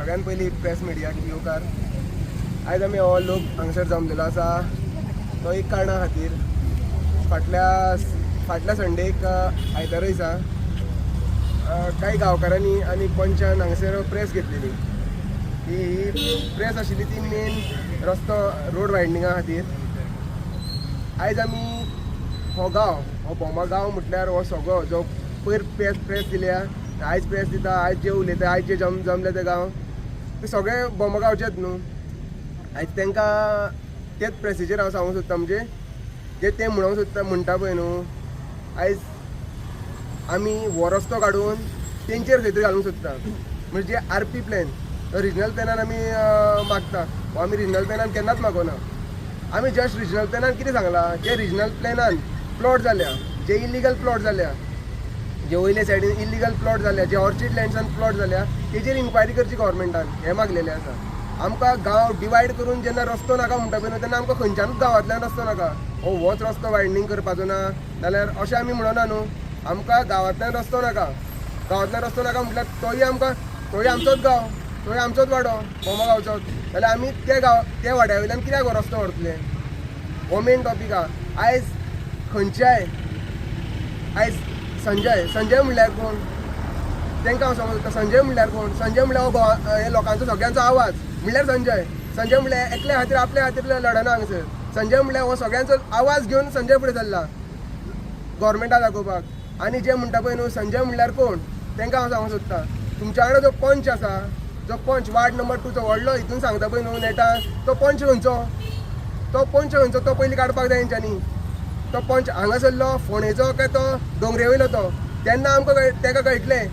सगळ्यात पयलीं प्रेस मिडियाक येवकार आयज आमी हो लोक हांगसर जमलेलो आसा तो एक कारणा खातीर फाटल्या संडेक आयतारा दिसा कांय गांवकारांनी आनी पंचान हांगसर प्रेस घेतलेली. ही प्रेस आशिल्ली ती मेन रस्तो रोड वायडनिंगा खातीर. आयज आमी हो बोमा गांव म्हटल्यार हो सगळो जो पयर प्रेस दिल्या आयज प्रेस दिता, आयज जे उलयता, आयज जे जमले ते गांव ते सगळे बोमा गांवचेच न्हू. आयज तांकां तेच प्रेसीचेर हांव सांगूंक सोदता म्हणजे जे ते म्हणटा पळय न्हू, आयज आमी हो रस्तो काडून तेंचेर खंय तरी घालूंक सोदता. म्हणजे जे RP प्लॅन रिजनल प्लॅनान आमी मागता हो आमी रिजनल प्लॅनान केन्नाच मागोना. आमी जस्ट रिजनल प्लॅनान कितें सांगलां, जे रिजनल प्लॅनान प्लॉट जाल्या, जे इलिगल प्लॉट जाल्या, जे वयले सायडीन इलिगल प्लॉट जाल्या, जे ऑर्चिड लँड्सान प्लॉट जाल्या तेजेर इन्क्वायरी करची गव्हर्मेंटान हें मागलेलें आसा. आमकां गांव डिवायड करून जेन्ना रस्तो नाका म्हणटा पळय न्हू तेन्ना आमकां खंयच्यानूच गांवांतल्यान रस्तो नाका. होच रस्तो वायडनींग करपाचो ना जाल्यार अशें आमी म्हणना न्हू. आमकां गांवांतल्यान रस्तो नाका म्हटल्यार तोय आमचोच गांव, तोय आमचोच वाडो बोमा गांवचोच, जाल्यार आमी त्या वाड्या वयल्यान कित्याक हो रस्तो व्हरतले. हो मेन टॉपीक आहा. आयज खंयच्याय संजय म्हणल्यार कोण तांकां हांव सांगूंक सोदता. संजय म्हणल्यार कोण? संजय म्हणल्यार हो हे लोकांचो सगळ्यांचो आवाज म्हणल्यार संजय म्हणल्यार एकल्या खातीर आपल्या खातीर लडना हांगसर. संजय म्हणल्यार हो सगळ्यांचो आवाज घेवन संजय फुडें चल्ला गव्हर्मेंटाक दाखोवपाक. आनी जे म्हणटा पळय न्हू संजय म्हणल्यार कोण तांकां हांव सांगूंक सोदता. तुमच्या वांगडा जो पंच आसा, जो पंच वार्ड नंबर 2 चो व्हडलो हितून सांगता पळय न्हू नेटान, तो पंच खंयचो तो पयलीं काडपाक जाय हेंच्यांनी. तो पंच हांगासरलो फोंडेचो काय तो दोंगरे वयलो तो तेन्ना आमकां ताका कळटलें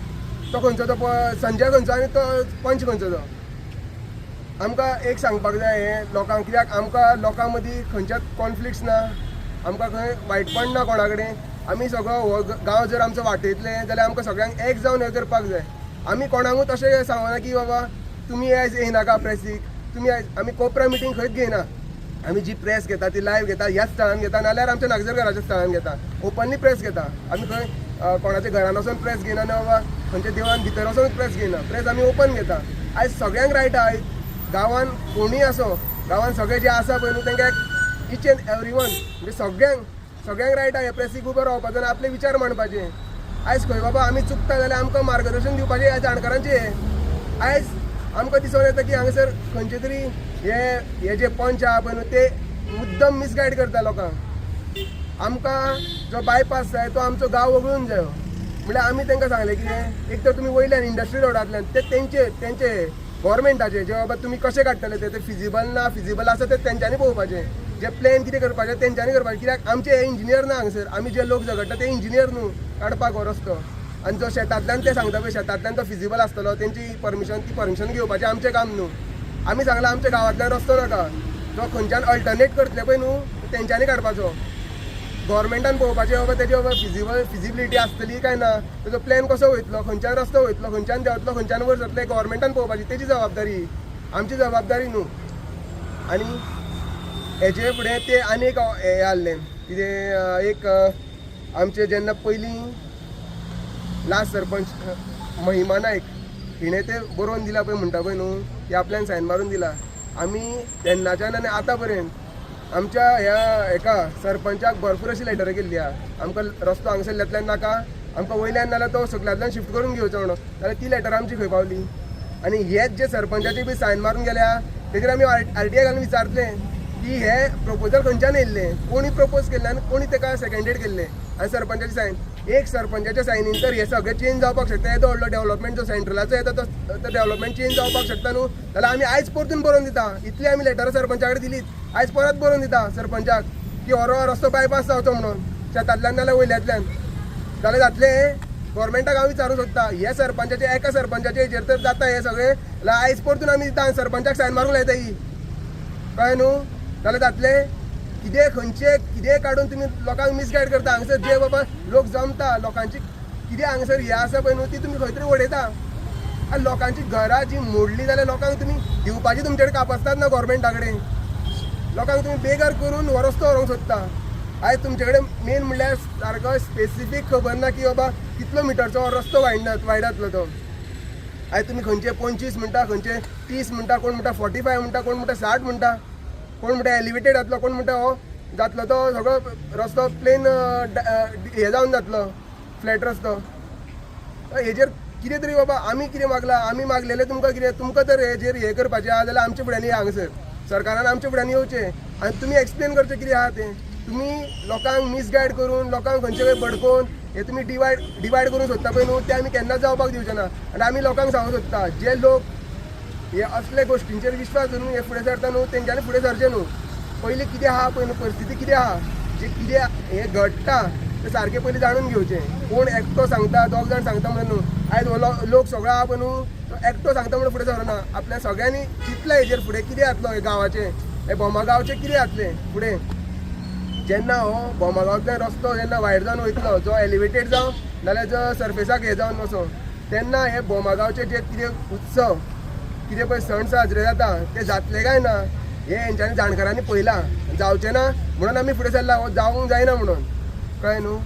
तो खंयचो तो संजय खंयचो आनी तो पंच खंयचो तो. आमकां एक सांगपाक जाय हें लोकांक, कित्याक आमकां लोकां मदीं खंयच्याच कॉन्फ्लिक्ट्स ना, आमकां खंय वायटपण ना कोणा कडेन. आमी सगळो हो गांव जर आमचो वाटयतले जाल्यार आमकां सगळ्यांक एक जावन हें करपाक जाय. आमी कोणाकूच अशें सांगना की बाबा तुमी आयज येयनाका प्रेसीक, तुमी आयज आमी कोपरा मिटींग खंयच घेयना. आमी जी प्रेस घेता ती लायव्ह घेता, ह्याच स्थळान घेता नाल्यार आमच्या नागजर घराच्या स्थळान घेता. ओपनली प्रेस घेता. आमी खंय कोणाच्या घरान वचून प्रेस घेयना ना बाबा खंयच्या देवळान भितर वचून प्रेस घेयना. प्रेस आमी ओपन घेता. आयज सगळ्यांक रायट आहा. गांवान कोणूय आसो, गांवान सगळे जे आसा पळय न्हू तांकां ईच एंड एवरी वन म्हणजे सगळ्यांक रायट आहा हे प्रेसीक उबो रावपाचो आनी आपले विचार मांडपाचे. आयज खंय बाबा आमी चुकता जाल्यार आमकां मार्गदर्शन दिवपाचें ह्या जाणकारांचें. आयज आमकां दिसून येता की हांगासर खंयचे तरी हे जे पंच आहा पळय न्हू ते मुद्दम मिसगायड करता लोकांक. आमकां जो बायपास जाय तो आमचो गांव वगळून जायो म्हळ्यार आमी तांकां सांगलें कितें, एक तर तुमी वयल्यान इंडस्ट्री रोडांतल्यान ते तेंचे गव्हर्मेंटाचे जे बाबा तुमी कशें काडटले ते फिजिबल ना फिजिबल आसा ते तेंच्यांनी पळोवपाचें. जे प्लॅन कितें करपाचें तेंच्यांनी करपाचें. कित्याक आमचे हे इंजिनियर ना हांगसर, आमी जे लोक झगडटा ते इंजिनियर न्हू काडपाक हो रस्तो. आनी जो शेतांतल्यान ते सांगता पळय शेतांतल्यान तो फिजिबल आसतलो तेंची परमिशन घेवपाचें आमचें काम न्हू. आमी सांगलां आमच्या गांवांतल्यान रस्तो नाका, जो खंयच्यान अल्टरनेट करतले पळय न्हू तेंच्यांनी काडपाचो. गव्हर्मेंटान पळोवपाचें बाबा तेजी बाबा फिजिबिलिटी आसतली काय ना, तेजो प्लॅन कसो वयतलो, खंयच्यान रस्तो वयतलो, खंयच्यान देंवतलो, खंयच्यान वयर जातले गव्हर्मेंटान पळोवपाची. तेजी जबाबदारी आमची जबाबदारी न्हू. आनी हेजे फुडें ते आनी एक हें जाल्लें कितें, एक आमचे जेन्ना पयलीं लास्ट सरपंच महिमा नायक हिणें ते बरोवन दिला पळय म्हणटा पळय न्हू ते आपल्यान सायन मारून दिला. आमी तेन्नाच्यान आनी आतां पर्यंत आमच्या ह्या सरपंचाक भरपूर अशी लेटरां केल्ली आहा. आमकां रस्तो हांगसरल्यातल्यान नाका, आमकां वयल्यान नाल्यार तो सकल्यातल्यान शिफ्ट करून घेवचो म्हणून, जाल्यार ती लेटर आमची खंय पावली. आनी हेच जे सरपंचाची बी सायन मारून गेल्या तेजेर आमी RTI घालून विचारतलें की हे प्रपोजल खंयच्यान येयल्लें, कोणी प्रपोज केल्लें आनी कोणी ताका सेकंडेड केल्लें. आनी सरपंचाची सायन, एक सरपंचाच्या सायनीन तर हे सगळें चेंज जावपाक शकता. येदो व्हडलो डेव्हलपमेंट जो सेंट्रलाचो येता तो डेव्हलपमेंट चेंज जावपाक शकता न्हू, जाल्यार आमी आयज परतून बरोवन दिता. इतली आमी लेटरां सरपंचा कडेन दिलीत, आयज परत बरोवन दिता सरपंचाक की हो रस्तो बायपास जावचो म्हणून शेतांतल्यान नाल्यार वयल्यातल्यान. जाल्यार जातलें. गव्हर्मेंटाक हांव विचारूंक सोदता हे सरपंचाचे एका सरपंचाचे हेजेर तर जाता हे सगळें, जाल्यार आयज परतून आमी दिता सरपंचाक सायन मारूंक लायता ही कळ्ळें न्हू. जाल्यार जातलें. कितें काडून तुमी लोकांक मिसगायड करता. हांगसर जे बाबा लोक जमता लोकांची कितें हांगसर हें आसा पळय न्हू ती तुमी खंय तरी उडयता. आनी लोकांची घरां जी मोडली जाल्यार लोकांक तुमी दिवपाची तुमचे कडेन कापासतात ना गव्हर्मेंटा कडेन. लोकांक तुमी बेकार करून हो रस्तो व्हरूंक सोदता. आयज तुमचे कडेन मेन म्हणल्यार सारको स्पेसिफीक खबर ना की बाबा कितलो मिटरचो रस्तो वायडातलो तो. आयज तुमी खंयचे 25 म्हणटा, खंयचे 30 म्हणटा, कोण म्हणटा 45 म्हणटा, कोण म्हणटा 60 म्हणटा, कोण म्हणटा एलिवेटेड जातलो, कोण म्हणटा हो जातलो तो सगळो रस्तो प्लेन हे जावन जातलो फ्लॅट रस्तो. हेजेर कितें तरी बाबा आमी कितें मागलां, आमी मागलेले तुमकां कितें, तुमकां तर हेजेर हे करपाचें आहा जाल्यार आमचे फुड्यान या हांगासर सरकारान आमच्या फुड्यान येवचें आनी तुमी एक्सप्लेन करचें कितें आहा तें. तुमी लोकांक मिसगायड करून लोकांक खंयचे खंय भडकोवन हे तुमी डिवायड करूंक सोदता पळय न्हू, ते आमी केन्नाच जावपाक दिवचे ना. आनी आमी लोकांक सांगूंक सोदता जे लोक हे असले गोश्टींचेर विश्वास धरून हे फुडें सरता न्हू तेंच्यांनी फुडें सरचें न्हू. पयलीं कितें आहा पळय न्हू, परिस्थिती कितें आहा, जे कितें हे घडटा ते सारकें पयलीं जाणून घेवचें. कोण एकटो सांगता, दोग जाण सांगता म्हणून न्हू. आयज हो लोक सगळो आहा पळय न्हू तो एकटो सांगता म्हणून फुडें सरना. आपल्या सगळ्यांनी चिंतलां हेजेर फुडें कितें जातलो हे गांवाचें, हे बोमागांवचें कितें जातलें फुडें. जेन्ना हो बोमागांवतल्यान रस्तो जेन्ना वायड जावन वयतलो, जो एलिवेटेड जावं नाल्यार जो सरफेसाक हे जावन वचो, तेन्ना हे बोमागांवचे जे कितें उत्सव कितें पळय सण साजरे जाता ते जातले काय ना हे हेंच्यांनी जाणकारांनी पळयलां. जावचें ना म्हणून आमी फुडें सरला, हो जावंक जायना म्हणून. कळ्ळें न्हू.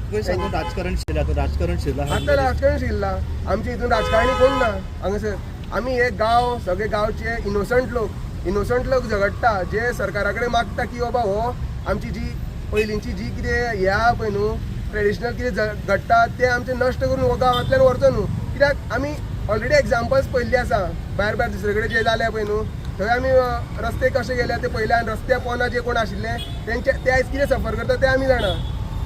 राजकारण शिरला आतां राजकारण शिरला. आमच्या हितून राजकारणी कोण ना हांगासर. आमी हे गांव सगळे गांवचे इनोसंट लोक झगडटा, जे सरकारा कडेन मागता की बाबा हो आमची जी पयलींची जी कितें हें आहा पळय न्हू ट्रेडिशनल कितें घडटा तें आमचें नश्ट करून हो गांवांतल्यान व्हरचो न्हू. कित्याक आमी ऑलरेडी एग्जाम्पल्स पळयल्ली आसा भायर दुसरे कडेन जे जालें पळय न्हू, थंय आमी रस्ते कशे गेले ते पयले आनी रस्त्या पोंदा जे कोण आशिल्ले ते आयज कितें सफर करता ते आमी जाणा.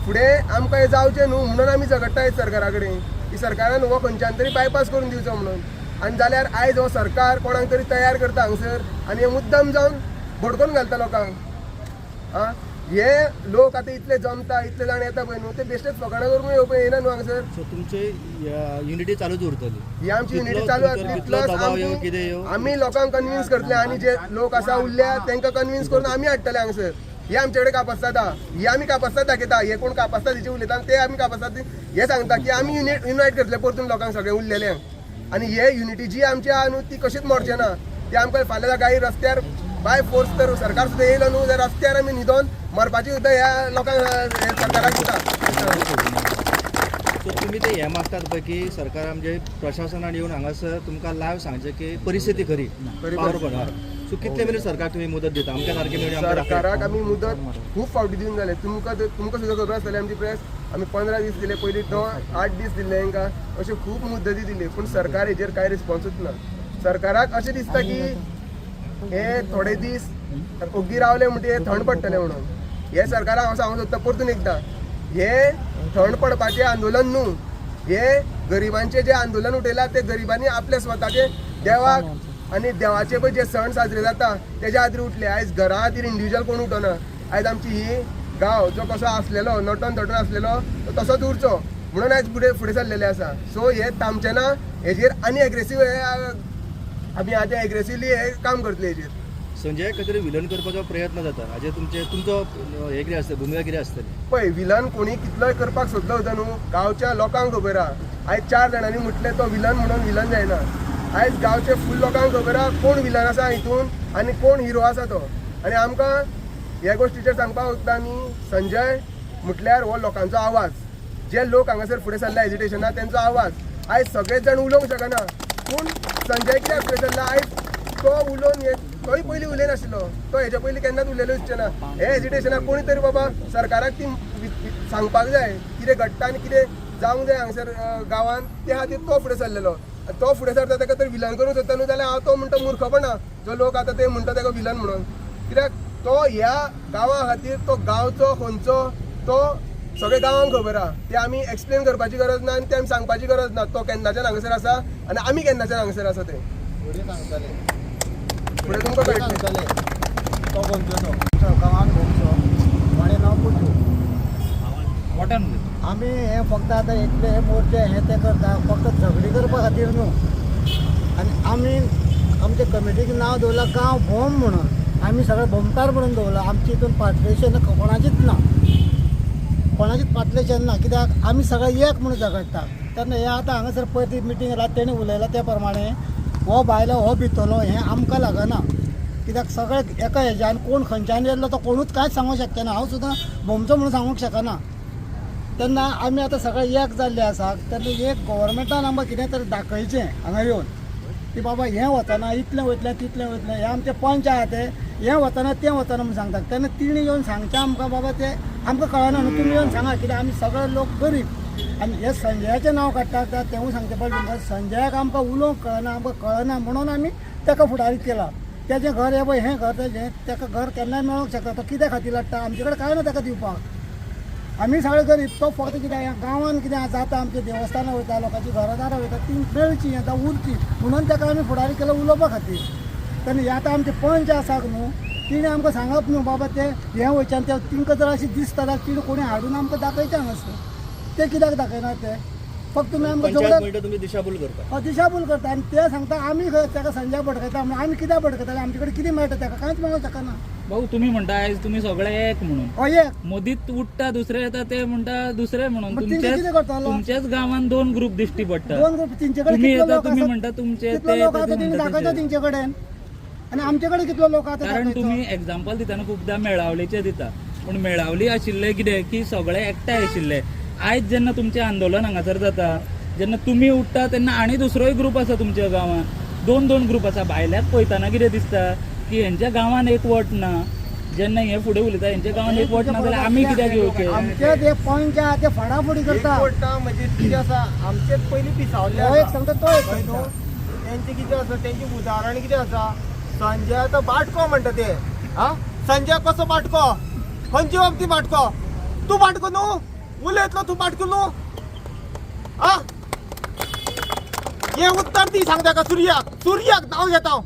फुडें आमकां हें जावचें न्हू म्हणून आमी झगडटा आयज सरकारा कडेन की सरकारान हो खंयच्यान तरी बायपास करून दिवचो म्हणून. आनी जाल्यार आयज हो सरकार कोणाक तरी तयार करता हांगसर आनी हे मुद्दम जावन भडकोवन घालता लोकांक. आं हे लोक आतां इतले जमता, इतले जाण येता पळय न्हू ते बेश्टेच फकाणां करून येवपा येना न्हू हांगसर. सो तुमचे युनिटी चालूच उरतली, ही आमची युनिटी चालू आसली. प्लस आमी लोकांक कन्विन्स करतले आनी जे लोक आसा उरल्या तांकां कन्विन्स करून आमी हाडटले हांगसर. हे आमचे कडेन कापासतात आहा, ही आमी कापासतात दाखयता. हे कोण कापासतात हेचे उलयता ते आमी कापासतात हे सांगता की आमी युनायट करतले परतून लोकांक सगळे उरलेल्यांक. आनी हे युनिटी जी आमची आहा न्हू ती कशीच मोडचें ना. ते आमकां फाल्यां गाई रस्त्यार बाय फोर्स तर सरकार सुद्दां येयलो न्हू जाल्यार रस्त्यार आमी न्हिदोन मरपाची सुद्दां ह्या लोकांक सरकाराक दिता. सो तुमी ते हें मागतात पळय की सरकार म्हणजे प्रशासनान येवन हांगासर तुमकां लायव्ह सांगचें की परिस्थिती खरी पावर पडना. सो कितले मेरेन सरकार तुमी मुदत दिता आमच्या सारके मेळून सरकाराक आमी मुदत खूब फावटी दिवन जाले. तुमकां सुद्दां खबर आसतली आमची प्रेस आमी 15 दीस दिले, पयलीं 8 दीस दिले तांकां, अश्यो खूब मुदती दिली पूण सरकार हेजेर कांय रिस्पॉन्सूच ना. सरकाराक अशें दिसता की हे थोडे दीस ओग्गी रावले म्हणटा हे थंड पडटले म्हणून. हे सरकाराक हांव सांगूंक सोदता परतून एकदां हे थंड पडपाचें आंदोलन न्हू, हे गरिबांचें जें आंदोलन उठयलां ते गरिबांनी आपले स्वताचे देवाक आनी देवाचे पळय जे सण साजरे जाता तेज्या खातीर उठले. आयज घरा खातीर इंडिविज्युअल कोण उठना. आयज आमची ही गांव जो कसो आसलेलो नटोन थटून आसलेलो तो तसोच उरचो म्हणून आयज फुडें सरलेले आसा. सो हे थांबचें ना. हेजेर आनी एग्रेसीव आमी आतां एग्रेसिवली हे काम करतले हेजेर. संजय खंय तरी विलन करपाचो प्रयत्न जाता, हाजेर तुमचो हे कितें आसता भुमिका कितें आसतली? पळय विलन कोणी कितलोय करपाक सोदलो सुद्दां न्हू गांवच्या लोकांक खबर आहा. आयज 4 जाणांनी म्हटलें तो विलन म्हणून विलन जायना. आयज गांवचे फूल लोकांक खबर आहा कोण विलन आसा हितून आनी कोण हिरो आसा तो. आनी आमकां ह्या गोश्टीचेर सांगपाक सोदता आमी संजय म्हटल्यार हो लोकांचो आवाज. जे लोक हांगासर फुडें सरला एजिटेशनाक तेंचो आवाज. आयज सगळेच जाण उलोवंक शकना पूण संजय कित्याक फुडें सरला. आयज तो उलोवन तोय पयलीं उलय नाशिल्लो, तो हेच्या पयलीं केन्नाच उलयलो दिसचें ना. हे एजिटेशनाक कोणी तरी बाबा सरकाराक ती सांगपाक जाय कितें घडटा आनी कितें जावंक जाय हांगसर गांवांत ते खातीर तो फुडें सरलेलो. तो फुडें सरता ताका तर विलन करूंक सोदता न्हू जाल्यार हांव तो म्हणटा मुर्खपणा. जो लोक आतां ते म्हणटा ताका विलन म्हणून. कित्याक तो ह्या गांवा खातीर तो गांवचो खंयचो तो सगळे गांवांक खबर आहा. ते आमी एक्सप्लेन करपाची गरज ना आनी ते आमी सांगपाची गरज ना. तो केन्नाच्यान हांगासर आसा आनी आमी केन्नाच्यान हांगासर आसा ते फुडें तुमकां कळटलें. तो गोंयचो गांवांत गोंयचो म्हणे नांव पुटू. आमी हे फक्त आतां इतले मोर्चे हे ते करता फक्त झगडी करपा खातीर न्हू. आनी आमी आमचे कमिटीक नांव दवरलां गांव भोम म्हणून. आमी सगळे भोमकार म्हणून दवरला. आमची हितून पार्टिशन कोणाचीच ना, कोणाचीच पार्टिशन ना. कित्याक आमी सगळे एक म्हणून झगडटा. तेन्ना हे आतां हांगासर पळय ती मिटींग जाता तेणी उलयला त्या प्रमाणे हो भायलो हो भितरलो हें आमकां लागना. कित्याक सगळे एका हेज्यान कोण खंयच्यान येयल्लो तो कोणूच कांयच सांगूंक शकना. हांव सुद्दां भोमचो म्हणून सांगूंक शकना. तेन्ना आमी आतां सगळे एक जाल्ले आसा. तेन्ना एक गव्हर्मेंटान आमकां कितें तरी दाखयचें हांगा येवन की बाबा हें वचना इतलें वयतलें तितलें वयतलें हे आमचे पंच आहा ते हें वचना तें वचना म्हूण सांगतात तेन्ना तिणी येवन सांगचें आमकां बाबा तें आमकां कळना न्हू तुमी येवन सांगा कित्याक आमी सगळे लोक गरीब आनी हे संजयाचें नांव काडटात तेंवूय सांगचें पडलें तुमकां संजयाक आमकां उलोवंक कळना आमकां कळना म्हणून आमी ताका फुडारी केला तेजें घर हे पळय हें घर तेजें ताका घर केन्नाय मेळोंक शकता तो कित्या खातीर लागता आमचे कडेन कांय ना ताका दिवपाक आमी सगळे गरीब तो फक्त कितें ह्या गांवांत कितें जाता आमचे देवस्थानां वयता लोकांची घरादारां वयता ती मेळची आतां उरची म्हणून ताका आमी फुडारी केलो उलोवपा खातीर तेन्ना हे आतां आमचे पंच आसात न्हू तिणें आमकां सांगप न्हू बाबा तें हें वयच्यान तें तिंकां जर अशें दिसता जाल्यार तिणें कोणी हाडून आमकां दाखयचें हांगासर ते कित्याक दाखयना ते फक्त तुमी आमकां पंचायत सगळ्याक म्हणटा तुमी दिशाभूल करता दिशाभूल करता आनी ते सांगता आमी खंय ताका संजय भडकयता म्हणून आमी कित्याक भडकयताले आमचे कडेन कितें मेळटा ताका कांयच मेळूंक शकना भाऊ तुम्ही म्हणता आयज तुम्ही सगळे एक म्हणून हय एक मदीत उठता दुसरे येता ते म्हणता दुसरे म्हणून मग तेंचे कितें करतालो? तुमच्याच गावात 2 ग्रुप दिश्टी पडटा दोन ग्रुप तेंचे कडेन तुम्ही कितलो येता लोक तुम्ही आसात? म्हणता तुमचे कितलो ते लोक आसा ते तेणी म्हणता दाखयता तेचे. तेंचे कडेन आनी आमचे कडेन कितलो लोक आसा कारण तुम्ही एग्जाम्पल दितना खूबदां मेळावलेचे दिता पूण मेळावली आशिल्ले कितें की सगळे एकठांय आशिल्ले आयज जेन्ना तुमचें आंदोलन हांगासर जाता जेन्ना तुमी उठता तेन्ना आनी दुसरोय ग्रुप आसा तुमच्या गांवांत 2 ग्रुप आसा भायल्याक पळयतना कितें दिसता की हेंच्या गांवांत एक वट ना जेन्ना हे फुडें उलयता हेंच्या गांवांत एक वट ना जाल्यार आमी कित्याक येवचे आमचे ते पंच आहा ते फडाफडी करता म्हणजे कितें आसा आमचेच पयलीं पिसावले हो एक सांगता तो एक सांगता. तेंचे कितें आसा तेंचे उदाहरण कितें आसा संजय आतां बाटको म्हणटा ते हा संजय कसो बाटको खंयची बाबती बाटको तूं बाटको न्हू उलयतलो तूं बाटको न्हू आ हे उत्तर दी सांग ताका सूर्याक नांव घेता हांव.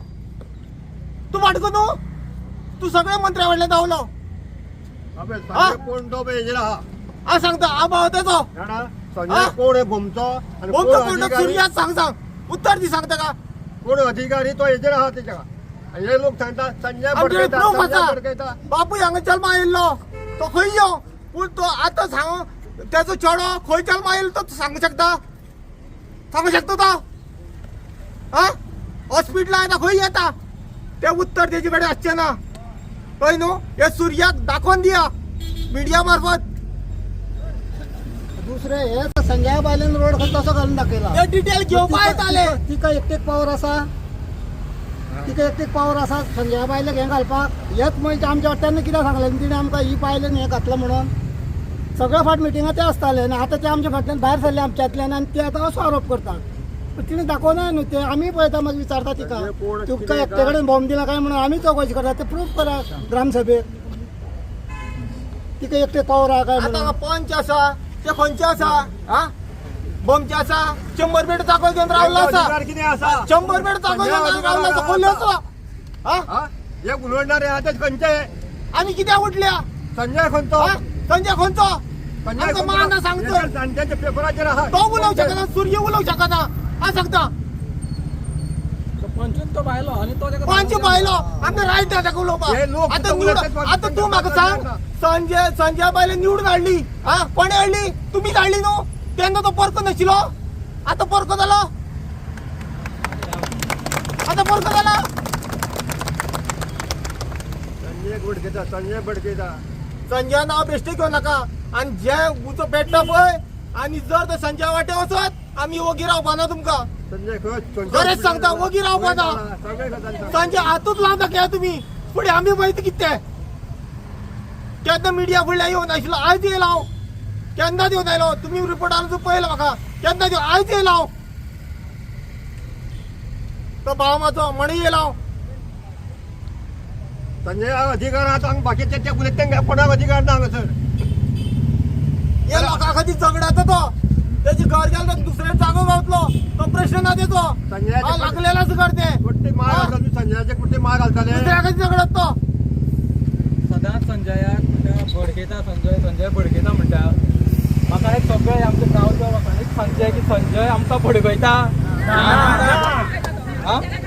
तूं बाटको न्हू तूं सगळ्या मंत्र्या कडल्यान धांवलो कोण तो बेजरा आ सांगता आ भाव तेचो संजय कोण आहे भोमचो आणि कोण कोण अधिकारी सूर्याक सांग उत्तर दी सांग ताका कोण अधिकारी तो हेजेर आहा तेच्या आणि हे लोक सांगता संजय आमचे भडकयता प्रूफ संजय आसा भडकयता बापूय हांगा जल्मा येयल्लो तो खंय यो पूण तो आतां सांग तेजो चेडो खंय जल्मा येयलो तो सांगू शकता तो हा हॉस्पिटला येता खंय येता ते उत्तर तेजे कडेन आसचें ना कळ्ळें न्हू हे सूर्याक दाखोवन दिया मिडिया मार्फत दुसरे हे संजय बायलेन रोड तसो घालून दाखयला हे डिटेल घेवपा येताले तिका एकटेक पावर आसा तिका एकटेक पावर आसा संजय बायलेक हें घालपाक हेच म्हणजे आमच्या वाट्यान कित्याक सांगलें तिणें आमकां ही बायलेन हें घातलां म्हणून सगळ्या फाट मिटिंगा ते आसताले आनी आतां ते आमच्या फाटल्यान भायर सरले आमच्यातल्यान आनी ते आतां असो आरोप करतात पण तिणें दाखोवना न्हू ते आमी पळयता मागीर विचारता तिका तुमकां एकटे कडेन बॉम्ब दिला काय म्हणून आमी चौकशी करता ते प्रूफ करा ग्रामसभेक तिका एकटे पावर आहा काय आतां म्हणून पंच आसा ते खंयचे आसा हा बॉम्बचे आसा 100 बेड चाकळ घेवन रावल्लो आसा अधिकार कितें आसा 100 बेड चाकळ घेवन रावल्लो आसा खोल्ले आसा हा हा हे उलवणारे आहा ते खंयचे आनी कित्याक उठल्या संजय खंयचो हा? संजय खंयचो संजय आमकां मान सांगतो संजयच्या पेपराचेर आहा तो उलोवंक शकना सूर्य उलोवंक शकना हा सांगता पंच बायलो आमचे रायट आहा ताका हे उलोवपाक लोक आतां तिथं निवड उलयतात आतां तूं म्हाका सांग संजय बायले निवडून हाडली हा कोणे हाडली तुमीच हाडली न्हू तेन्ना तो परको नाशिलो आतां परको जालो संजय भडकयता संजय नाव बेश्टे घेवं नाका आनी जे उजो पेट्टा पळय आनी जर ते संजय वाटे वचत आमी वोगी रावपाना तुमकां संजय खरेंच सांगता वोगी रावपाना संजय हातूच लावता घ्या तुमी फुडें आमी पळयता कितें तें केन्ना मिडिया फुडल्या येवन आशिल्लो आयज येयला हांव केन्ना येवन आयलो तुमी रिपोर्टार पळयलो म्हाका केन्ना आयज येयला हांव तो भाव म्हाजो म्हण येयला हांव संजय अधिकार आहा हांगा बाकीचे ते उलयता तेंका कोणाक अधिकार ना हांगासर हे लोकां खातीर झगड्याचो तो तेजी घर गेलो दुसऱ्या जागो गावतलो तो प्रश्न ना तेचो संजयाचे लागलेलाच घर ते कुठे मार घालता संजयाचे कुठे मार घालताले दुसऱ्या खातीर झगडत तो सदांच संजयाक म्हणटा भडकयता संजय भडकयता म्हणटा म्हाका एक सगळे आमच्या गांवच्या लोकांनी सांगचे की संजय आमकां भडकयता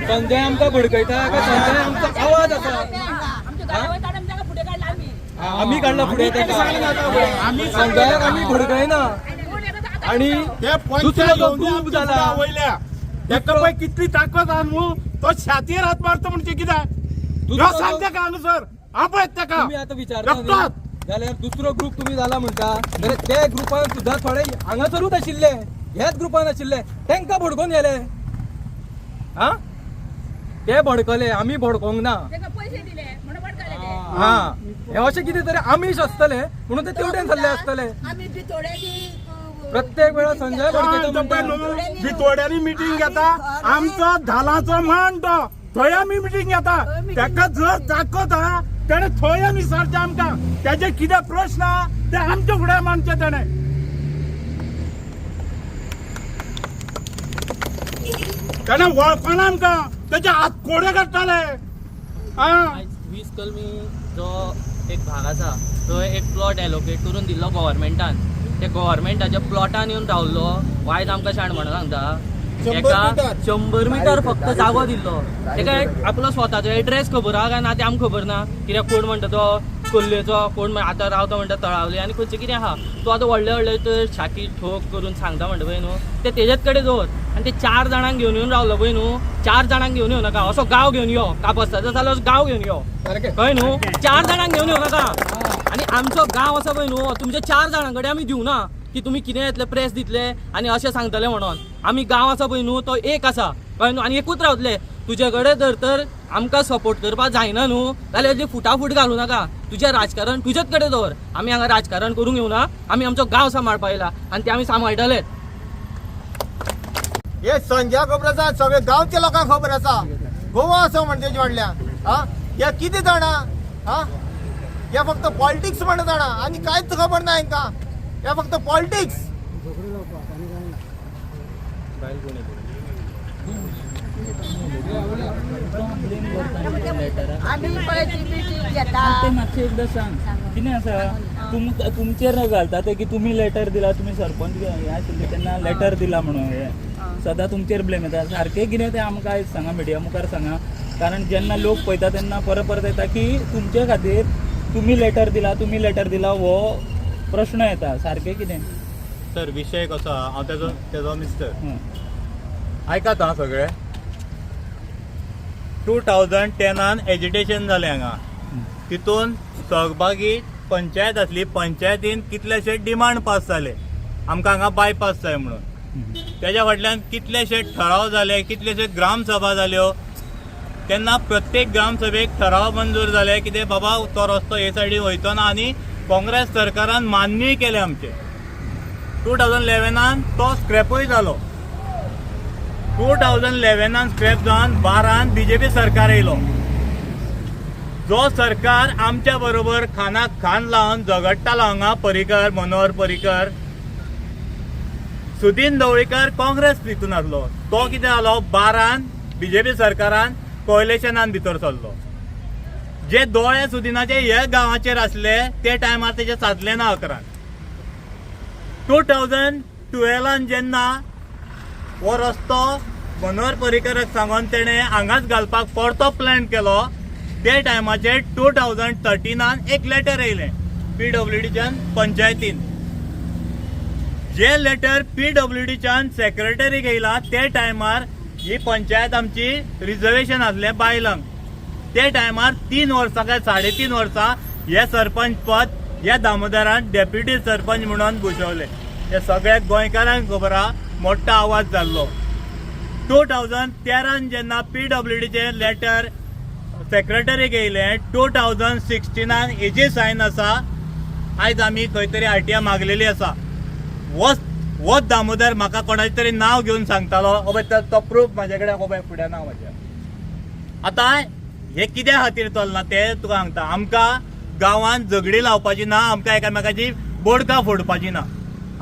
संजय आमकां भडकयता काय संजय आमचो आवाज आसा आम्ही काढला पुढे आम्ही संजयाक आम्ही भडकयना आणि दुसरो जो ग्रुप जाला वयल्या तेका पळय कितली ताकद आहा न्हू तो छातयेर हात मारता म्हणजे कितें सांग तेका अनुसर आपयत तेका तुम्ही आता विचारता रक्तात जाल्यार दुसरो ग्रुप तुम्ही जाला म्हणटा जाल्यार ते ग्रुपान सुद्धा थोडे हांगासरूच आशिल्ले ह्याच ग्रुपान आशिल्ले तांकां भडकोन गेले हा ते भडकले आमी भडकोंक ना पैसे दिले म्हणून भडकले ते. हा हे अशें कितें तरी आमिष असतले म्हणून ते तेवटेन जाल्ले असतले आम्ही भितोड्यांनी प्रत्येक वेळा संजय भडकेचा म्हणटा भितोड्यांनी मिटिंग घेता आमचो धालाचो मान तो थंय आमी मिटिंग घेता ताका जर दाखवता तेणे थंय विचारचे आमकां त्याचे कितें प्रश्न आहा ते आमचे फुडें मांडचे तेणे त्याने वळखना आमकां त्याचे हात कोडे काडटाले आयज 20 कलमी जो एक भाग आसा तो एक प्लॉट एलोकेट करून दिल्लो गव्हर्मेंटान त्या गव्हर्मेंटाच्या प्लॉटान येवन रावल्लो वायट आमकां शाणपणां सांगता एका 100 मिटर फक्त जागो दिल्लो तेका आपलो स्वताचो एड्रेस खबर आहा काय ना ते आमकां खबर ना कित्याक कोण म्हणटा तो कोल्लेचो कोण आतां रावता म्हणटा तळावले आनी खंयचें कितें आहा तो आतां व्हडले व्हडले तर शाकी ठोक करून सांगता म्हणटा पळय न्हू ते तेजेच कडेन दवर आनी ते 4 जाणांक घेवन येवन रावलो पळय न्हू 4 जाणांक घेवन येवं नाका असो गांव घेवन यो कापस्ताचो जाल्यार गांव घेवन यो कळ्ळें न्हू 4 जाणांक घेवन येवं नाका आनी आमचो गांव आसा पळय न्हू तुमच्या 4 जाणां कडेन आमी दिवं ना की तुमी कितें येतले प्रेस दितले आनी अशें सांगतले म्हणून आमी गांव आसा पळय न्हू तो एक आसा कळ्ळें न्हू आनी एकूच रावतले तुजे कडेन जर तर आमकां सपोर्ट करपाक जायना न्हू जाल्यार ती फुटाफूट घालूं नाका तुजें राजकारण तुजेच कडेन दवर आमी हांगा राजकारण करूंक येवना आमी आमचो गांव सांबाळपा येयला आनी ते आमी सांबाळटले हे संजय खबर आसा सगळे गांवच्या लोकांक खबर आसा गोवा असो म्हणजे तेजे वाडल्यान हे कितें जाणा हे फक्त पॉलिटिक्स म्हण जाणा आनी कांयच खबर ना हांकां हे फक्त पॉलिटिक्स आम्ही पळय मिटिंग घेता ते मातशें एकदां सांग कितें आसा तुमचेर घालता ते की तुमी लेटर दिला तुमी सरपंच हे आशिल्ले तेन्ना लेटर दिला म्हणून हे सदां तुमचेर ब्लेम येता सारकें कितें तें आमकां आयज सांगा मिडिया मुखार सांगा कारण जेन्ना लोक पळयता तेन्ना परत परत येता की तुमचे खातीर तुमी लेटर दिला हो प्रश्न येता सारकें कितें सर विशय कसो आहा हांव तेजो मिस्टर आयकात हां सगळे 2010 एजिटेशन जालें हांगा तितून सहभागी पंचायत आसली पंचायतीन कितलेशे डिमांड पास जाले आमकां हांगा बायपास जाय म्हणून तेज्या फाटल्यान कितलेशे ठराव जाले कितलेशे ग्रामसभा जाल्यो तेन्ना प्रत्येक ग्रामसभेक ठराव मंजूर जाले कितें बाबा तो रस्तो हे सायडीन वयतो ना आनी काँग्रेस सरकारान मान्यूय केले आमचे 2011 तो स्क्रॅपूय जालो 2011 स्क्रॅप जावन 12 BJP सरकार येयलो जो सरकार आमच्या बरोबर खानाक खान लावन झगडटालो हांगा पर्रीकर मनोहर पर्रीकर सुदीन ढवळीकर काँग्रेस तितून आसलो तो कितें जालो 12 BJP सरकारान कोएलिशनान भितर सरलो जे दोळे सुदिनाचे हे गांवाचेर आसले ते टायमार तेजे साधले ना 11 2012 जेन्ना हो रस्तो मनोहर पर्रीकराक सांगून तेणें हांगाच घालपाक परतो प्लॅन केलो ते टायमाचेर 2013 एक लेटर येयलें PWDच्यान पंचायतीन जे लेटर PWDच्यान सेक्रेटरीक येयला ते टायमार ही पंचायत आमची रिजर्वेशन आसलें बायलांक ते टायमार 3 वर्सां काय 3.5 वर्सां हे सरपंच पद ह्या दामोदरान डेप्युटी सरपंच म्हणून भुशवले हे सगळ्या गोंयकारांक खबर आहा मोठो आवाज जाल्लो 2013 जेन्ना PWDचे लेटर सेक्रेटरीक येयलें 2016 हेजी सायन आसा आयज आमी खंय तरी RTI मागलेली आसा वो दामोदर म्हाका कोणाचें तरी नांव घेवन सांगतालो तो प्रूफ म्हाजे कडेन फुडें नांव म्हाजें आतां हे कित्या खातीर चलना ते तुका सांगता आमकां गांवांत झगडी लावपाची ना आमकां एकामेकाची बोडकां फोडपाची ना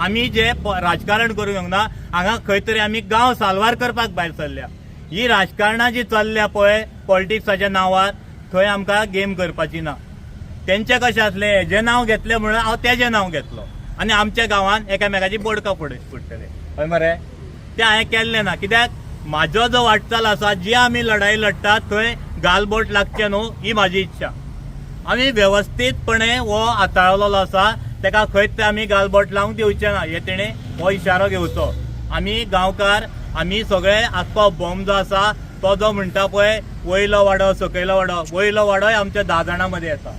आमी जे राजकारण करूंक येवंक हांगा खंय तरी आमी गांव साल्वार करपाक भायर सरल्या ही राजकारणां जी चल्ल्या पळय पॉलिटिक्साच्या नांवार थंय आमकां गेम करपाची ना तेंचें कशें आसलें हेजें नांव घेतलें म्हणून हांव तेजें नांव घेतलो आनी आमच्या गांवांत एकामेकाची बोडकां फोडटले हय मरे तें हांवें केल्लें ना कित्याक म्हाजो जो वाटचाल आसा जी आमी लढाई लडटात थंय गालबोट लागचें न्हू ही म्हाजी इच्छा आमी वेवस्थीतपणे हो हाताळलेलो आसा तेका खंयच आमी गालबोट लावंक दिवचें ना हे तेणें हो इशारो घेवचो आमी गांवकार आमी सगळे आख्खो बॉम्ब जो आसा तो जो म्हणटा पळय वयलो वाडो सकयलो वाडो वयलो वाडोय आमच्या 10 जाणां मदीं येता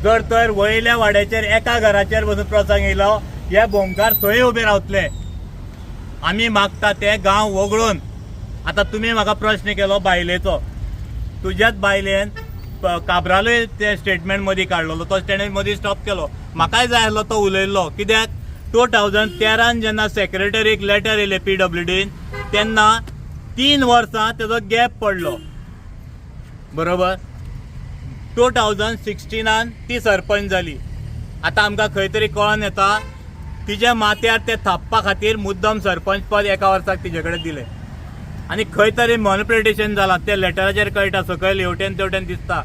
जर तर वयल्या वाड्याचेर एका घराचेर बसून प्रसंग येयलो हे बोमकार थंय उबे रावतले आमी मागता ते गांव वगळून आता तुम्ही म्हाका प्रश्न केलो बायलेचो, तुज्याच बायलेन काब्रालोय ते स्टेटमेंट मदीं काडलेलो, तो स्टेटमेंट मदीं स्टॉप केलो. म्हाकाय जाय आसलो तो उलयल्लो, कित्याक 2013 जेन्ना सेक्रेटरीक लेटर येयलें PWDन तेन्ना 3 वर्सां तेजो गॅप पडलो, बरोबर. 2016 ती सरपंच जाली. आतां आमकां खंय तरी कळोन येता तिच्या माथ्यार ते थापपा खातीर मुद्दम सरपंच पद एका वर्साक तिचे कडेन दिलें आनी खंय तरी मॅनिप्युलेशन जालां. ते लेटराचेर कळटा, सकयल हेवटेन तेवटेन दिसता.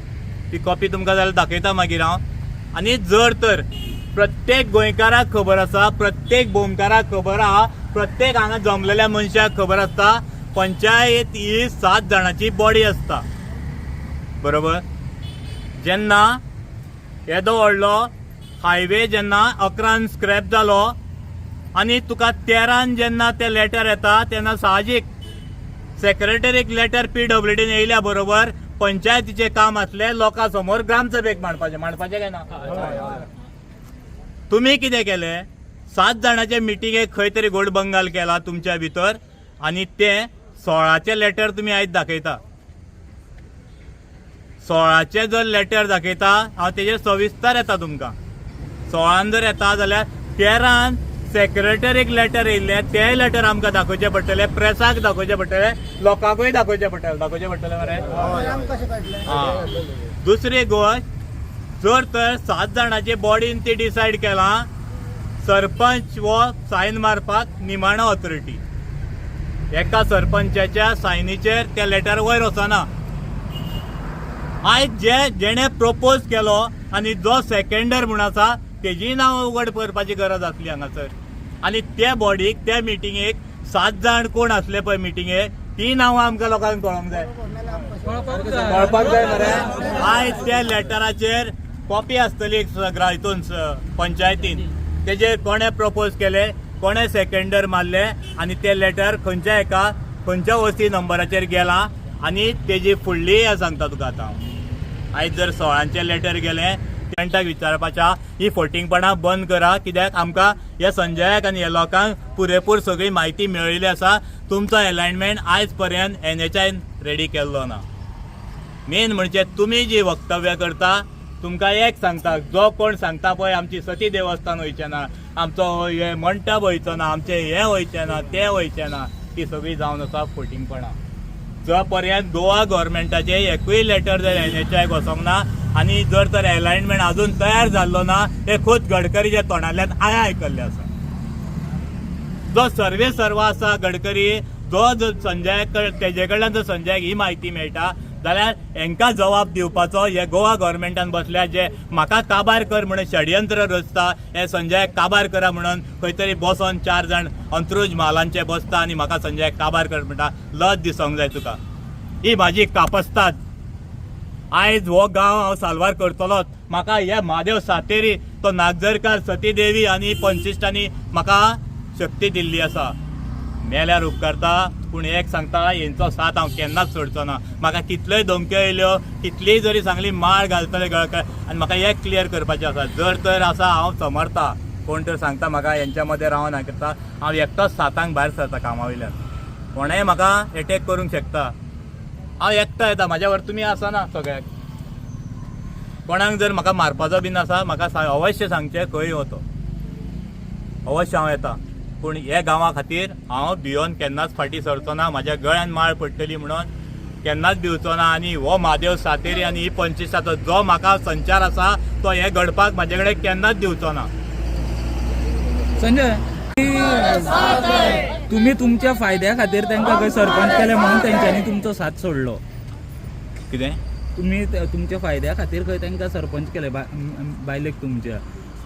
ती कॉपी तुमकां जाल्यार दाखयता मागीर हांव. आनी जर तर प्रत्येक गोंयकाराक खबर आसा, प्रत्येक बोमकाराक खबर आहा, प्रत्येक हांगा जमलेल्या मनशाक खबर आसता, पंचायत ही 7 जाणांची बॉडी आसता, बरोबर. जेन्ना येदो व्हडलो हायवे जेन्ना 11 स्क्रॅप जालो आनी तुका 13 जेन्ना ते लेटर येता तेन्ना साहजीक सेक्रेटरीक लेटर PWDन येयल्या बरोबर पंचायतीचें काम आसलें लोकां समोर ग्रामसभेक मांडपाचें काय ना. तुम्ही कितें केलें, 7 जाणांचे मिटिंगेक खंय तरी घोडबंगाल केला तुमच्या भितर आनी ते 16चें लेटर तुमी आयज दाखयता. 16चें जर लेटर दाखयता हांव तेजेर सविस्तर येता तुमकां. 16 जर येता जाल्यार 13 सेक्रेटरीक लेटर येयल्लें तें लेटर आमकां दाखोवचें पडटलें, प्रेसाक दाखोवचें पडटलें, लोकांकूय दाखोवचें पडटलें मरे. कशें काडलें? दुसरी गोष्ट, जर तर 7 जाणांचे बॉडीन ती डिसायड केला, सरपंच वो सायन मारपाक निमाणो ऑथॉरिटी. एका सरपंचाच्या सायनीचेर ते लेटर वयर वचना. आयज जेणे प्रपोज केलो आनी जो सेकंडर म्हूण आसा तेजी नांव उघड करपाची गरज आसली हांगासर. आनी त्या बॉडीक त्या मिटिंगेक 7 जाण कोण आसले पळय मिटिंगेक, ती नांवां आमकां लोकांक कळोंक जाय, कळपाक जाय मरे. आयज त्या लेटराचेर कॉपी आसतली हितून पंचायतीन, तेजेर कोणे प्रपोज केले, कोणे सेकंडर मारले आनी ते लेटर खंयच्या वस्ती नंबराचेर गेला आनी तेजी फुडली हें सांगता तुका आतां. आयज जर 16चें लेटर गेलें तेंटाक विचारपाच्या ही फोटिंगपणां बंद करा, कित्याक आमकां ह्या संजयाक आनी ह्या लोकांक पुरेपूर सगळी म्हायती मेळिल्ली आसा. तुमचो अलायनमेंट आयज पर्यंत NHAन रेडी केल्लो ना. मेन म्हणजे तुमी जी वक्तव्य करता, तुमकां एक सांगता, जो कोण सांगता पळय आमची सती देवस्थान वयचें ना, आमचो हे मंडप वयचो ना, आमचें हें वयचें ना, तें वयचें ना, ती सगळी जावन आसा फोटिंगपणां. जो पर्यंत गोवा गव्हर्मेंटाचें एकूय लेटर जर NHAक वचोंक ना आनी जर तर अलायनमेंट अजून तयार जाल्लो ना, हे खुद गडकरीच्या तोंडांतल्यान हांवें आयकल्लें आसा. जो सर्वा आसा गडकरी, जो संजयाक तेजे कडल्यान जर संजयाक ही म्हायती मेळटा जाल्यार हांकां जबाब दिवपाचो हे गोवा गव्हर्मेंटान बसल्या, जे म्हाका काबार कर म्हणून षडयंत्र रचता, हे संजयाक काबार करा म्हणून खंय तरी बसोन 4 जाण अंत्रुज महालांचे बसता आनी म्हाका संजयाक काबार कर म्हणटा. लज दिसोंक जाय तुका. ही म्हाजी कापस्ताद. आयज हो गांव हांव साल्वार करतलोच. म्हाका हे महादेव सातेरी, तो नागजरकार, सती देवी आनी पंचिश्टांनी म्हाका शक्ती दिल्ली आसा. मेल्यार उपकारता, पूण एक सांगता, हेंचो साथ हांव केन्नाच सोडचो ना. म्हाका कितल्योय धमक्यो येयल्यो, कितलीय जरी सांगली माळ घालतले गळकार, आनी म्हाका एक क्लियर करपाचें आसा, जर तर आसा हांव समर्था, कोण तर सांगता म्हाका हेंच्या मदें रावन हांव करता, हांव एकटोच 7 भायर सरता कामा वयल्यान. कोणेंय म्हाका एटॅक करूंक शकता. हांव एकटो येता, म्हाज्या वर तुमी आसना सगळ्याक. कोणाक जर म्हाका मारपाचो बीन आसा, म्हाका अवश्य सांगचें, खंय वतो, अवश्य हांव येता. पूण हे गांवा खातीर हांव भियोन केन्नाच फाटीं सरचो ना. म्हाज्या गळ्यान माळ पडटली म्हणून केन्नाच भिवचो ना. आनी हो महादेव सातेरी आनी ही पंचिश्टाचो जो म्हाका संचार आसा तो हे घडपाक म्हाजे कडेन केन्नाच दिवचो ना. संजय, तुम्ही तुमच्या फायद्या खातीर तांकां खंय सरपंच केले म्हणून तेंच्यांनी तुमचो साथ सोडलो. कितें? तुम्ही तुमच्या फायद्या खातीर खंय तांकां सरपंच केले बायलेक तुमच्या,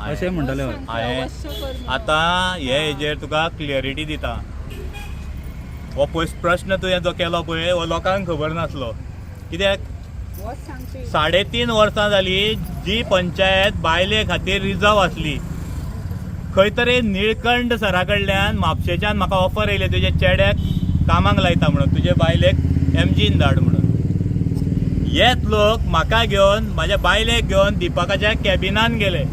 अशें म्हणटले. हांवें आतां हे हेजेर तुका क्लियरिटी दिता. हो प्रश्न तुवें जो केलो पळय हो लोकांक खबर नासलो. कित्याक 3.5 वर्सां जालीं जी पंचायत बायले खातीर रिजर्व आसली, खंय तरी निळकंठ सरा कडल्यान म्हापशेच्यान म्हाका ऑफर येयली, तुजे चेड्याक कामाक लायता म्हणून, तुजे बायलेक MGन धाड म्हणून. हेच लोक म्हाका घेवन, म्हाज्या बायलेक घेवन दिपकाच्या कॅबिनान गेले.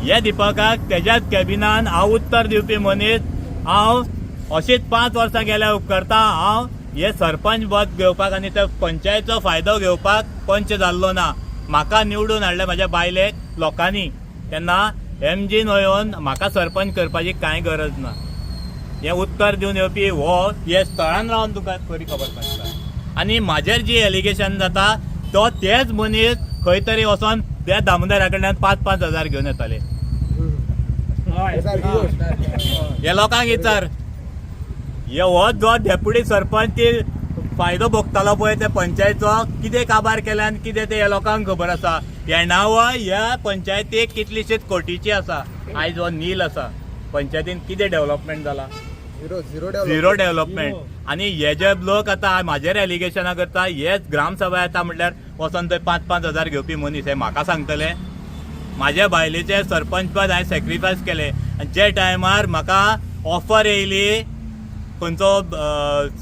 ह्या दिपकाक तेज्याच कॅबिनान हांव उत्तर दिवपी मनीस, हांव अशीच 5 वर्सां गेल्या उपकारता हांव हे सरपंच पद घेवपाक आनी त्या पंचायतीचो फायदो घेवपाक पंच जाल्लो ना. म्हाका निवडून हाडले म्हाज्या बायलेक लोकांनी, तेन्ना MGन येवन म्हाका सरपंच करपाची कांय गरज ना. हें उत्तर दिवन येवपी हो हे स्थळान रावन तुका खरी खबर पडटा. आनी म्हाजेर जी एलिगेशन जाता तो तेच मनीस खंय तरी वचोन त्या दामोदरा कडल्यान 5-5 हजार घेवन येताले. सारकी गोष्ट. हे लोकांक विचार, हे हो जो डेप्युटी सरपंच ते फायदो भोगतालो पळय त्या पंचायतीचो कितें काबार केल्या आनी कितें ते लोकांक खबर आसा. येणावळ ह्या पंचायतीक कितलीशीच कोटीची आसा. आयज हो नील आसा. पंचायतीन कितें डेव्हलपमेंट जाला? Zero development. आनी हे जे लोक आतां म्हाजेर एलिगेशनां करता, हेच ग्रामसभा येता म्हटल्यार वचोन थंय 5-5 हजार घेवपी मनीस हे म्हाका सांगतले. म्हाज्या बायलेचे सरपंच पद हांवें सॅक्रिफायस केले आनी जे टायमार म्हाका ऑफर येयली खंयचो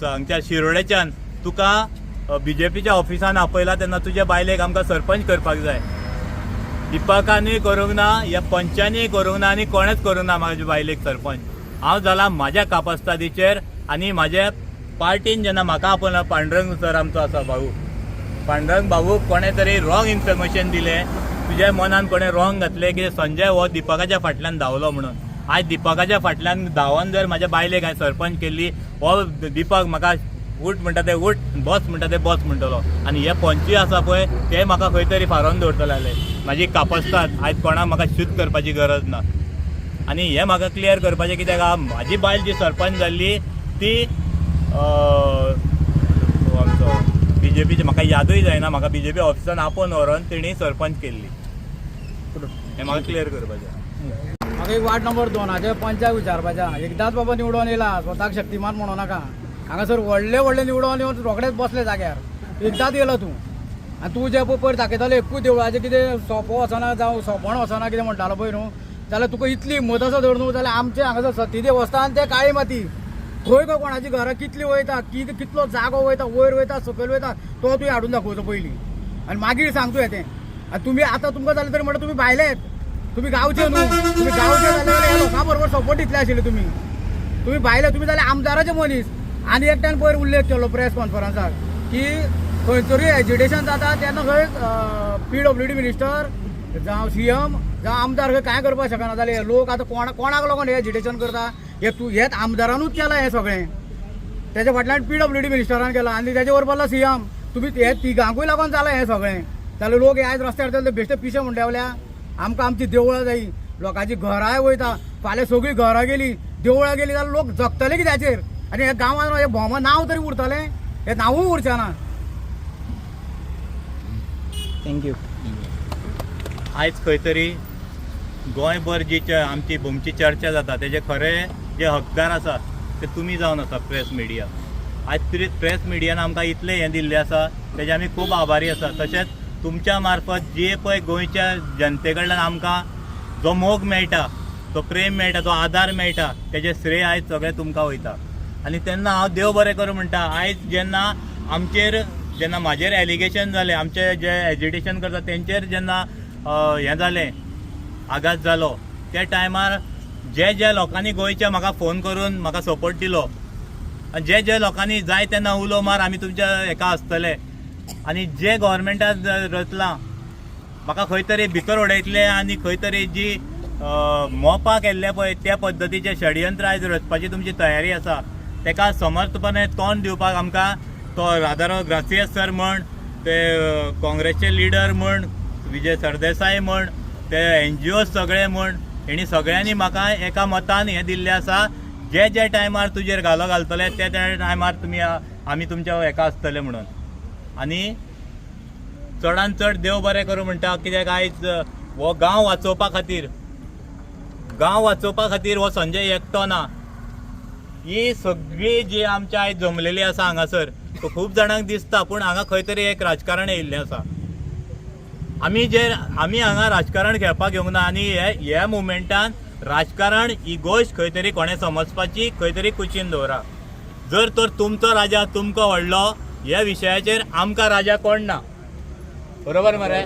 हांगच्या शिरोडेच्यान तुका BJPच्या ऑफिसान आपयला तेन्ना तुज्या बायलेक आमकां सरपंच करपाक जाय. दिपकानूय करूंक ना, ह्या पंचांनी करूंक ना आनी कोणेच करूंक ना म्हाज्या बायलेक सरपंच. हांव जाला म्हाज्या कापास्तादीचेर आनी म्हाज्या पार्टीन जेन्ना म्हाका आपयला, पांडुरंग सर आमचो आसा भाऊ, पांडुरंग भाऊक कोणें तरी रॉंग इन्फॉर्मेशन दिलें. तुज्या मनान कोणें रॉंग घातलें की संजय हो दिपकाच्या फाटल्यान धांवलो म्हणून. आयज दिपकाच्या फाटल्यान धांवन जर म्हाज्या बायलेक हांवें सरपंच केल्ली, हो दिपक म्हाका उठ म्हणटा ते उठ, बस म्हणटा ते बस म्हणटलो. आनी हे पंची आसा पळय ते म्हाका खंय तरी फारोन दवरतले जाल्यार म्हाजी कापसतात. आयज कोणाक म्हाका शूट करपाची गरज ना. आनी हें म्हाका क्लियर करपाचें कित्याक म्हाजी बायल जी सरपंच जाल्ली ती आमचो BJPची म्हाका यादूय जायना. म्हाका BJP ऑफिसान आपोवन व्हरोन तेणी सरपंच केल्ली. हें म्हाका क्लियर करपाचें. म्हाका एक वार्ड नंबर 2 पंचाक विचारपाच्या. एकदाच बाबा निवडून येयला, स्वताक शक्तिमान म्हणू नाका. हांगासर व्हडले निवडून येवन रोखडेच बसले जाग्यार. एकदाच येयलो तूं आनी तूं जे पयर दाखयतालो एकूच देवळाचें कितें सोपो वचना जावं सोपण वचना कितें म्हणटालो पळय न्हू, जाल्यार तुका इतली हिम्मत आसा धर न्हू, जाल्यार आमचे हांगासर सती देवस्थान ते काळी माती खंय खंय कोणाची घरां कितली वयता, कितलो जागो वयता, वयर वयता सकयल वयता, तो तुवें हाडून दाखोवचो पयलीं आनी मागीर सांग तूं येतें. आनी तुमी आतां तुमकां जालें तरी म्हणटा तुमी भायलेत, तुमी गांवचे न्हू. तुमी गांवचे जाल्यार ह्या लोकां बरोबर सपोर्ट दितले आशिल्ले. तुमी भायले, तुमी जाल्यार आमदाराचे मनीस. आनी एकट्यान पयर उल्लेख केलो प्रेस कॉन्फरन्साक की खंयतरी एजिटेशन जाता तेन्ना खंय PWD मिनिस्टर जावं CM जावं आमदार खंय कांय करपाक शकना जाले. लोक आतां कोणाक लागून हे एजिटेशन करता? हेच आमदारानूच केलां हें सगळें. तेच्या फाटल्यान PWD मिनिस्टरान केलां आनी तेच्या बरोबर CM. तुमी हे तिगांकूय लागून जालां हें सगळें. जाल्यार लोक आयज रस्त्यार बेश्टे पिशे म्हण देवल्या. आमकां आमची देवळां जायी, लोकांची घरांय वयता. फाल्यां सगळीं घरां गेली, देवळां गेली जाल्यार लोक जगतले कित्याचेर? आनी हे गांवांत हे भोवमा नांव तरी उरतलें? हे नांवूय उरचें ना. थँक्यू. आयज खंय तरी गोंयभर जी आमची भूमची चर्चा जाता तेजे खरे जे हकदार आसा ते तुमी जावन आसा प्रेस मिडिया. आयज प्रेस मिडियान आमकां इतलें हें दिल्लें आसा तेजे आमी खूब आभारी आसा. तशेंच तुमच्या मार्फत जे पळय गोंयच्या जनते कडल्यान आमकां जो मोग मेळटा, तो प्रेम मेळटा, तो आदार मेळटा, तेजें श्रेय आयज सगळें तुमकां वयता. आनी तेन्ना हांव देव बरें करूं म्हणटा. आयज जेन्ना म्हाजेर एलिगेशन जालें, आमचे जे एजिटेशन करता तेंचेर जेन्ना हें जालें, आघात जालो, त्या टायमार जे लोकांनी गोंयच्या म्हाका फोन करून म्हाका सपोर्ट दिलो, जे लोकांनी जाय तेन्ना उलो मार आमी तुमच्या हेका आसतले, आनी जे गव्हर्मेंटान रचलां म्हाका खंय तरी भितर उडयतले आनी खंय तरी जी मोपा केल्ले पळय त्या पद्दतीचें षडयंत्र आयज रचपाची तुमची तयारी आसा, तेका समर्थपणे तोंड दिवपाक आमकां तो राधाराव ग्रासियस सर म्हण, ते काँग्रेसचे लिडर म्हण, विजय सरदेसाय म्हण, ते NGO सगळे म्हण, हेणी सगळ्यांनी म्हाका एका मतान हें दिल्लें आसा, जे टायमार तुजेर घालो घालतले त्या टायमार आमी तुमच्या हेका आसतले म्हणून. आनी चडान चड देव बरें करूं म्हणटा. कित्याक आयज हो गांव वाचोवपा खातीर हो संजय एकटो ना. ही सगळी जी आमच्या आयज जमलेली आसा हांगासर, तो खूब जाणांक दिसता, पूण हांगा खंय तरी एक राजकारण येयल्लें आसा. आमी हांगा राजकारण खेळपाक येवंक ना. आनी ह्या मुवमेंटान राजकारण ही गोश्ट खंय तरी कोणें समजपाची खंय तरी कुशीन दवरा. जर तर तुमचो राजा तुमकां व्हडलो, ह्या विशयाचेर आमकां राजा कोण ना. बरोबर मरे?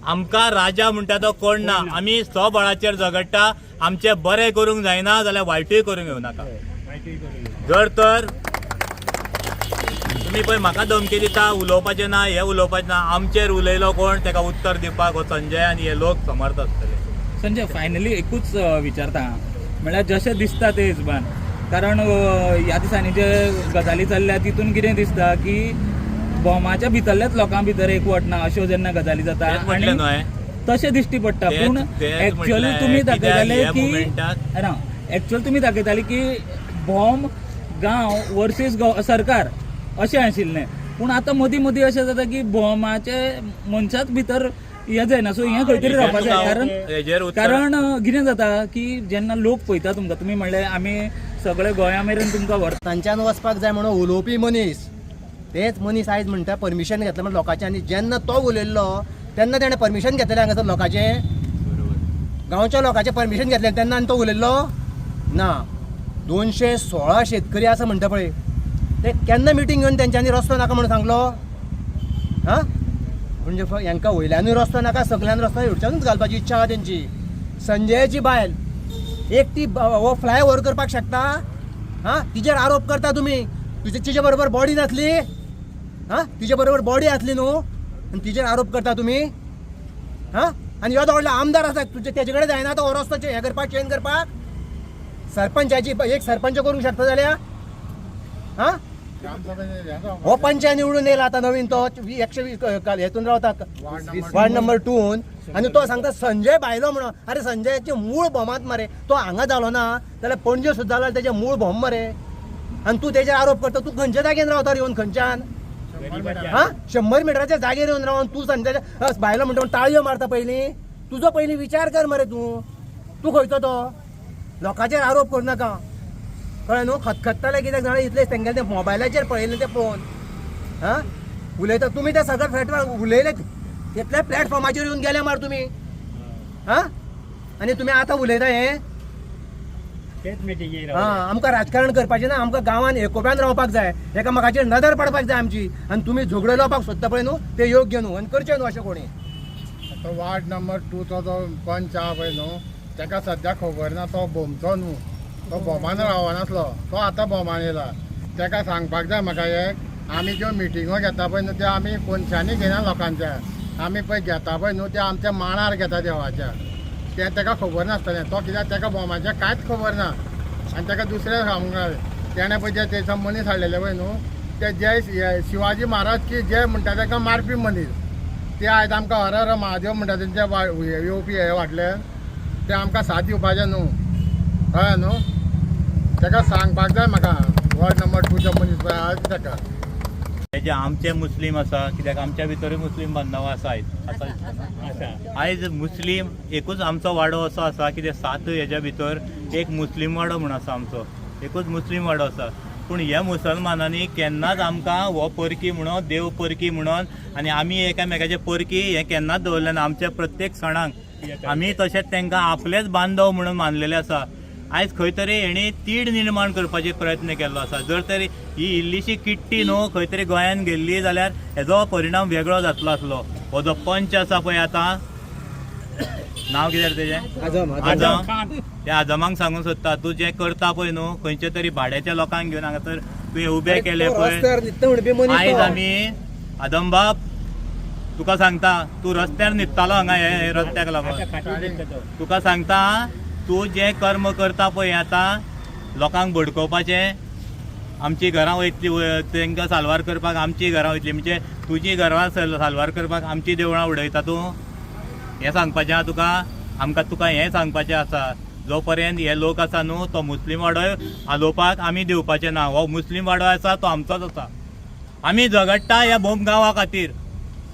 आमकां राजा म्हणटा तो कोण ना. आमी स्वबळाचेर झगडटा. आमचें बरें करूंक जायना जाल्यार वायटूय करूंक येवनाका. जर तर तुमी पळय म्हाका धमकी दिता उलोवपाचें ना हें उलोवपाचें ना आमचेर उलयलो कोण ताका उत्तर दिवपाक हो संजय आनी हे लोक समर्थ आसतले. संजय फायनली एकूच विचारता म्हळ्यार जशें दिसता ते हिसबान कारण ह्या दिसांनी जे गजाली चल्ल्या तितून कितें दिसता की भोमाच्या भितरल्याच लोकां भितर एकवट ना अश्यो जेन्ना गजाली जाता तेच म्हटलें न्हय हांवें. तशें दिश्टी पडटा तेच- पूण तेच एक्चुअली म्हटलें, तुमी कित्याक दाखयताले ह्या की मोमेंटाक- ना एक्चुअल तुमी दाखयताली की भोम गांव वर्सीस सरकार अशें आशिल्लें पूण आतां मदीं मदीं अशें जाता की भोमाचे मनशाच भितर हें जायना सो हें खंय तरी रावपाक जाय हेजेर उत्तर- कारण कितें जाता की जेन्ना लोक पळयता तुमकां तुमी म्हणलें आमी सगळे गोंया मेरेन तुमकां व्हरता तांच्यान वचपाक जाय म्हणून उलोवपी मनीस तेच मनीस आयज म्हणटा परमिशन घेतलें म्हणून लोकांचें आनी जेन्ना तो उलयल्लो तेन्ना ताणें परमिशन घेतलें हांगासर लोकांचें गांवच्या लोकांचें परमिशन घेतलें तेन्ना आनी तो उलयल्लो ना 216 शेतकरी आसा म्हणटा पळय ते केन्ना मिटींग घेवन तेंच्यांनी रस्तो नाका म्हणून सांगलो हां म्हणजे हांकां वयल्यानूय रस्तो नाका सकल्यान रस्तो हेवटेच्यानूच घालपाची इच्छा आहा तेंची. संजयाची बायल एकटी हो फ्लायओव्हर करपाक शकता हां तिचेर आरोप करता तुमी तिचे बरोबर बॉडी नासली हां तिचे बरोबर बॉडी आसली न्हू आनी तिचेर आरोप करता तुमी हां आनी ह्यो व्हडलो आमदार आसा तुजे तेजे कडेन जायना तो रस्तो हें करपाक चेंज करपाक सरपंचाची एक सरपंच करूंक शकता जाल्यार हां हो पंचायत निवडून येयला आता नवीन तो 120 हेतून रावता वार्ड नंबर 2 आणि तो सांगता संजय भायलो म्हणून अरे संजयाचे मूळ भोमात मरे तो हांगा जालो ना जाल्यार पणजे सुद्दां जाल्यार तेजे मूळ भोम मरे आणि तू तेजेर आरोप करता तू खंयच्या जागेन रावता येवन खंयच्यान हा 100 मिटराच्या जागेर येवन रावन तू संजय भायलो म्हणटा ताळयो मारता पयलीं तुजो पयलीं विचार कर मरे तू खंयचो तो लोकांचेर आरोप करूं नाका कळ्ळें न्हू खतखत्ताले कित्याक जाणां इतले तेंगेले ते मोबायलाचेर पळयले ते पळोवन हां उलयता तुमी ते सगळे प्लॅटफॉर्म उलयले तितले प्लॅटफॉर्माचेर येवन गेले मार तुमी हां आनी तुमी आतां उलयता हें हां आमकां राजकारण करपाचें ना आमकां गांवांत एकोप्यान रावपाक जाय एकामेकाचेर नदर पडपाक जाय आमची आनी तुमी झगडो लावपाक सोदता पळय न्हू ते योग्य न्हू आनी करचें न्हू अशें कोणी तो वार्ड नंबर 2 चो जो पंच आहा पळय न्हू ताका सद्या खबर ना तो भोमचो न्हू तो भोमान रावनासलो तो आतां भोमान येयला ताका सांगपाक जाय म्हाका एक आमी ज्यो मिटिंगो घेता पळय न्हू त्यो आमी कोनशांनी घेना लोकांच्या आमी पळय घेता पळय न्हू ते आमच्या मांडार घेता देवाच्या तें ताका खबर नासतलें तो कित्याक ताका भोमाचें कांयच खबर ना आनी ताका दुसरें सांगूंक तेणें पळय जे थंयसर मनीस हाडलेले पळय न्हू ते जय शिवाजी महाराज की जय म्हणटा ताका मारपी मनीस ते आयज आमकां हर हर महादेव म्हणटा तेंचे येवपी हे वाटले ते आमकां साथ दिवपाचें न्हू कळ्ळें न्हू ताका सांगपाक जाय म्हाका वॉर्ड नंबर 2 चो मनीस पळय आहा ताका हे जे आमचे मुस्लीम आसा कित्याक आमच्या भितरूय मुस्लीम बांधव आसा आयज मुस्लीम एकूच आमचो वाडो असो आसा की ते 7 हेच्या भितर एक मुस्लीम वाडो म्हूण आसा आमचो एकूच मुस्लीम वाडो आसा पूण ह्या मुसलमानांनी केन्नाच आमकां हो परकी म्हणून देव परकी म्हणून आनी आमी एकामेकाचे परकी हे केन्नाच दवरले ना आमच्या प्रत्येक सणांक आमी तशेंच तांकां आपलेच बांधव म्हणून मानलेले आसा आयज खंय तरी हेणी तीड निर्माण करपाचे प्रयत्न केल्लो आसा जर तरी ही इल्लीशी किट्टी न्हू खंय तरी गोंयान गेल्ली जाल्यार हेजो परिणाम वेगळो जातलो आसलो हो जो पंच आसा पळय आतां नांव कितें तेजें आजम त्या आजमांक सांगूंक सोदता तूं जें करता पळय न्हू खंयच्या तरी भाड्याच्या लोकांक घेवन हांगासर तुवें उबे केले पळय आयज आमी आदम बाब तुका सांगता तूं रस्त्यार न्हिदतालो हांगा हे रस्त्याक लागून तुका सांगता तूं जें कर्म करता पळय आतां लोकांक भडकोवपाचें आमची घरां वयतली तांकां साल्वार करपाक आमची घरां वयतली म्हणजे तुजी घरां साल्वार करपाक आमची देवळां उडयता तूं हें सांगपाचें आहा तुका आमकां तुका हें सांगपाचें आसा जो पर्यंत हे लोक आसा न्हू तो मुस्लीम वाडोय हालोवपाक आमी दिवपाचें ना हो मुस्लीम वाडो आसा तो आमचोच आसा आमी झगडटा ह्या भोम गांवा खातीर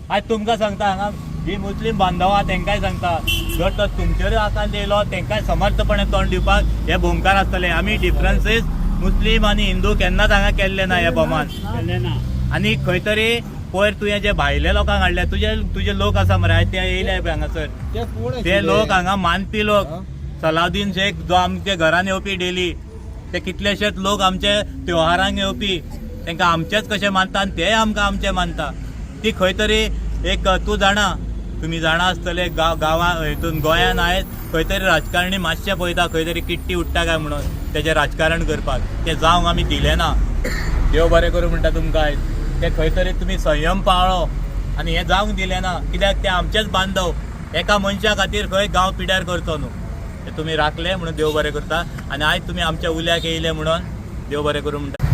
आयज तुमकां सांगता हांगा जी मुस्लीम बांधव आहा तांकांय सांगता जर तर तुमचेरूय आकांत येयलो तांकांय समर्थपणे तोंड दिवपाक हे भोमकार आसतले आमी डिफरन्सीस मुस्लीम आनी हिंदू केन्नाच हांगा केल्ले ना ह्या भोमान आनी खंय तरी पयर तुवें जे भायले लोकांक हाडले तुजे लोक आसा मरे ते येयले पळय हांगासर ते लोक हांगा मानपी लोक सलाउद्दीन शेख जो आमच्या घरान येवपी डेली ते कितलेशेच लोक आमचे त्योहारांक येवपी तांकां आमचेच कशें मानता आनी ते आमकां आमचे मानता ती खंय तरी एक तूं जाणा तुमी जाणा आसतले गांवां हितून गोंयान आयज खंय तरी राजकारणी मातशें पळयता खंय तरी किट्टी उडटा काय म्हणून तेजें राजकारण करपाक तें जावंक आमी दिलें ना. देव बरें करूं म्हणटा तुमकां आयज. ते खंय तरी तुमी संयम पाळ्ळो आनी हें जावंक दिलें ना, कित्याक ते आमचेच बांदव एका मनशा खातीर खंय गांव पिड्यार करचो न्हू. ते तुमी राखले म्हणून देव बरें करता. आनी आयज तुमी आमच्या उल्याक येयले म्हणून देव बरें करूं म्हणटा.